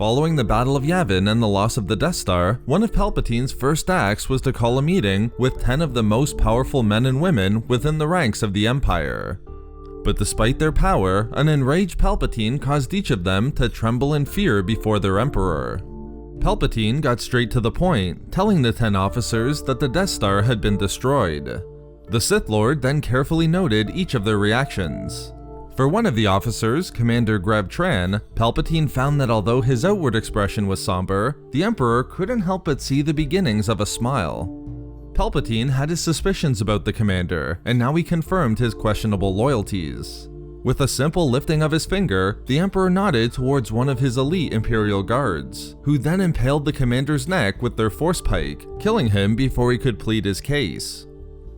Following the Battle of Yavin and the loss of the Death Star, one of Palpatine's first acts was to call a meeting with 10 of the most powerful men and women within the ranks of the Empire. But despite their power, an enraged Palpatine caused each of them to tremble in fear before their Emperor. Palpatine got straight to the point, telling the 10 officers that the Death Star had been destroyed. The Sith Lord then carefully noted each of their reactions. For one of the officers, Commander Tran, Palpatine found that although his outward expression was somber, the Emperor couldn't help but see the beginnings of a smile. Palpatine had his suspicions about the commander, and now he confirmed his questionable loyalties. With a simple lifting of his finger, the Emperor nodded towards one of his elite Imperial guards, who then impaled the commander's neck with their force pike, killing him before he could plead his case.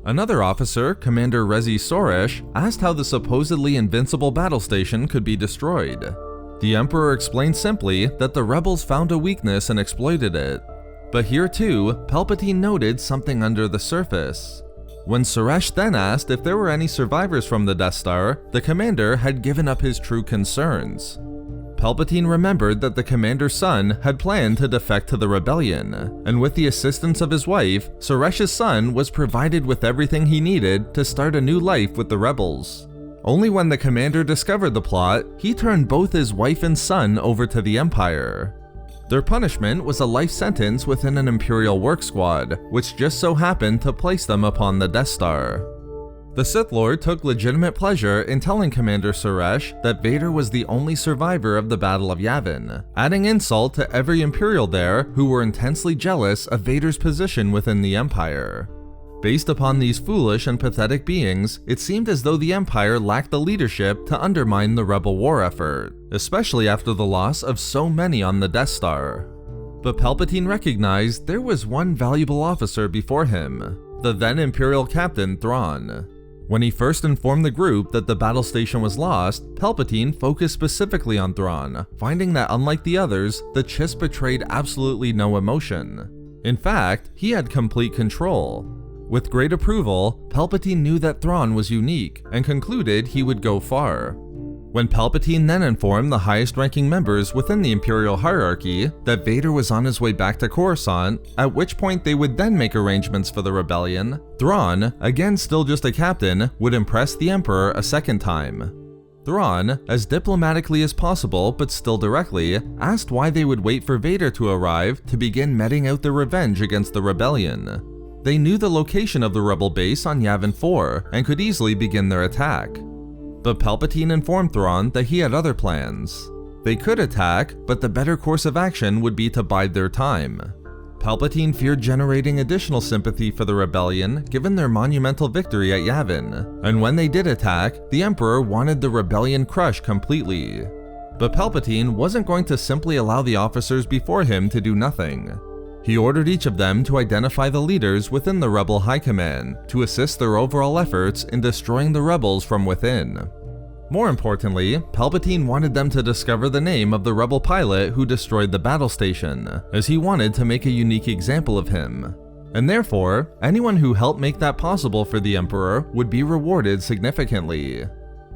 Another officer, Commander Rezi Soresh, asked how the supposedly invincible battle station could be destroyed. The Emperor explained simply that the rebels found a weakness and exploited it. But here too, Palpatine noted something under the surface. When Soresh then asked if there were any survivors from the Death Star, the commander had given up his true concerns. Palpatine remembered that the commander's son had planned to defect to the rebellion, and with the assistance of his wife, Soresh's son was provided with everything he needed to start a new life with the rebels. Only when the commander discovered the plot, he turned both his wife and son over to the Empire. Their punishment was a life sentence within an Imperial work squad, which just so happened to place them upon the Death Star. The Sith Lord took legitimate pleasure in telling Commander Soresh that Vader was the only survivor of the Battle of Yavin, adding insult to every Imperial there who were intensely jealous of Vader's position within the Empire. Based upon these foolish and pathetic beings, it seemed as though the Empire lacked the leadership to undermine the rebel war effort, especially after the loss of so many on the Death Star. But Palpatine recognized there was one valuable officer before him, the then Imperial Captain Thrawn. When he first informed the group that the battle station was lost, Palpatine focused specifically on Thrawn, finding that unlike the others, the Chiss betrayed absolutely no emotion. In fact, he had complete control. With great approval, Palpatine knew that Thrawn was unique and concluded he would go far. When Palpatine then informed the highest-ranking members within the Imperial hierarchy that Vader was on his way back to Coruscant, at which point they would then make arrangements for the rebellion, Thrawn, again still just a captain, would impress the Emperor a second time. Thrawn, as diplomatically as possible but still directly, asked why they would wait for Vader to arrive to begin meting out their revenge against the rebellion. They knew the location of the rebel base on Yavin 4 and could easily begin their attack. But Palpatine informed Thrawn that he had other plans. They could attack, but the better course of action would be to bide their time. Palpatine feared generating additional sympathy for the rebellion given their monumental victory at Yavin, and when they did attack, the Emperor wanted the rebellion crushed completely. But Palpatine wasn't going to simply allow the officers before him to do nothing. He ordered each of them to identify the leaders within the rebel high command to assist their overall efforts in destroying the rebels from within. More importantly, Palpatine wanted them to discover the name of the rebel pilot who destroyed the battle station, as he wanted to make a unique example of him. And therefore, anyone who helped make that possible for the Emperor would be rewarded significantly.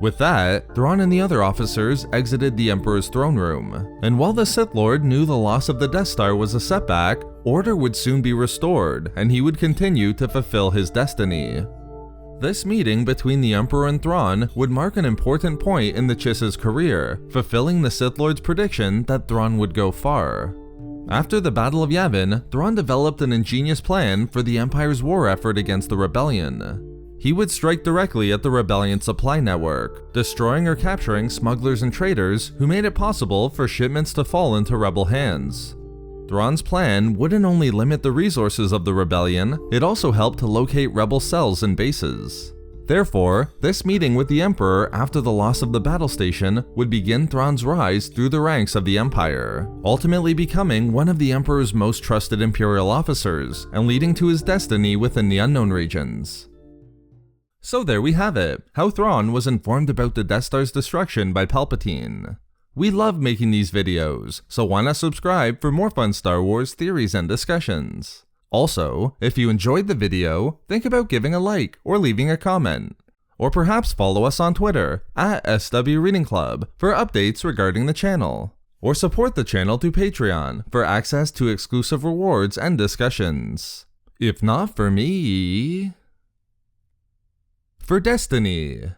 With that, Thrawn and the other officers exited the Emperor's throne room, and while the Sith Lord knew the loss of the Death Star was a setback, order would soon be restored, and he would continue to fulfill his destiny. This meeting between the Emperor and Thrawn would mark an important point in the Chiss's career, fulfilling the Sith Lord's prediction that Thrawn would go far. After the Battle of Yavin, Thrawn developed an ingenious plan for the Empire's war effort against the rebellion. He would strike directly at the rebellion supply network, destroying or capturing smugglers and traders who made it possible for shipments to fall into rebel hands. Thrawn's plan wouldn't only limit the resources of the rebellion, it also helped to locate rebel cells and bases. Therefore, this meeting with the Emperor after the loss of the battle station would begin Thrawn's rise through the ranks of the Empire, ultimately becoming one of the Emperor's most trusted Imperial officers and leading to his destiny within the unknown regions. So there we have it, how Thrawn was informed about the Death Star's destruction by Palpatine. We love making these videos, so why not subscribe for more fun Star Wars theories and discussions. Also, if you enjoyed the video, think about giving a like or leaving a comment. Or perhaps follow us on Twitter @SW Reading Club for updates regarding the channel. Or support the channel through Patreon for access to exclusive rewards and discussions. If not for me, for Destiny.